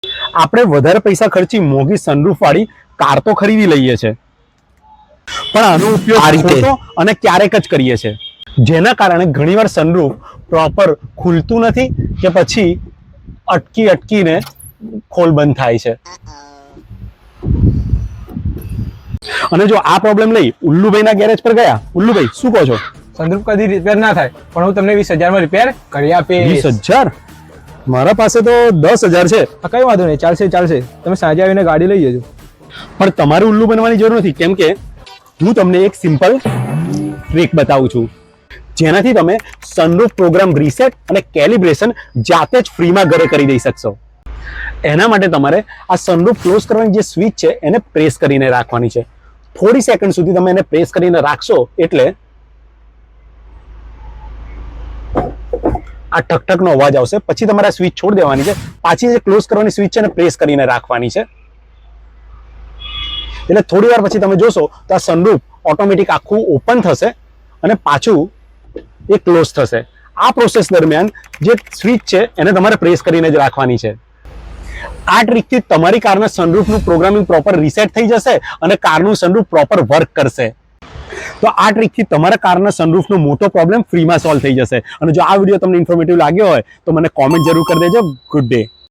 આપણે વધારે પૈસા ખર્ચી મોંઘી સનરૂફ વાળી કાર તો ખરીદી લઈએ છે, પણ આનો ઉપયોગ આ રીતે અને ક્યારેક જ કરીએ છે, જેના કારણે ઘણીવાર સનરૂફ પ્રોપર ખુલતું નથી કે પછી અટકીને ખોલ બંધ થાય છે। અને જો આ પ્રોબ્લેમ લઈ ઉલ્લુભાઈના ગેરેજ પર ગયા, ઉલ્લુભાઈ શું કહો છો? સનરૂફ કદી રિપેર ના થાય, પણ હું તમને 20,000 માં રિપેર કરી આપીશ। 20,000? મારા પાસે તો 10,000 છે। કઈ વાંધો નહીં, ચાલશે, તમે સાંજે આવીને ગાડી લઈ જજો। પણ તમારે ઉલ્લુ બનવાની જરૂર નથી, કેમ કે હું તમને એક સિમ્પલ ટ્રીક બતાવું છું, જેનાથી તમે સનરૂફ પ્રોગ્રામ રીસેટ અને કેલિબ્રેશન જાતે જ ફ્રીમાં ઘરે કરી દઈ શકશો। એના માટે તમારે આ સનરૂફ ક્લોઝ કરવાની જે સ્વિચ છે એને પ્રેસ કરીને રાખવાની છે। થોડી સેકન્ડ સુધી તમે એને પ્રેસ કરીને રાખશો એટલે આ ઠકઠકનો અવાજ આવશે, પછી તમારે આ સ્વિચ છોડી દેવાની છે, પાછી જે ક્લોઝ કરવાની સ્વિચ છે એને પ્રેસ કરીને રાખવાની છે। એટલે થોડી વાર પછી તમે જોશો તો આ સનરૂફ ઓટોમેટિક આખું ઓપન થશે અને પાછું એ ક્લોઝ થશે। આ પ્રોસેસ દરમિયાન જે સ્વિચ છે એને તમારે પ્રેસ કરીને જ રાખવાની છે। આ ટ્રીકથી તમારી કારના સનરૂફનું પ્રોગ્રામિંગ પ્રોપર રીસેટ થઈ જશે અને કારનું સનરૂફ પ્રોપર વર્ક કરશે। તો આ ટ્રીકથી તમારા કારના સનરૂફનો મોટો પ્રોબ્લેમ ફ્રીમાં સોલ્વ થઈ જશે। અને જો આ વિડીયો તમને ઇન્ફોર્મેટિવ લાગ્યો હોય તો મને કોમેન્ટ જરૂર કરી દેજો। Good day.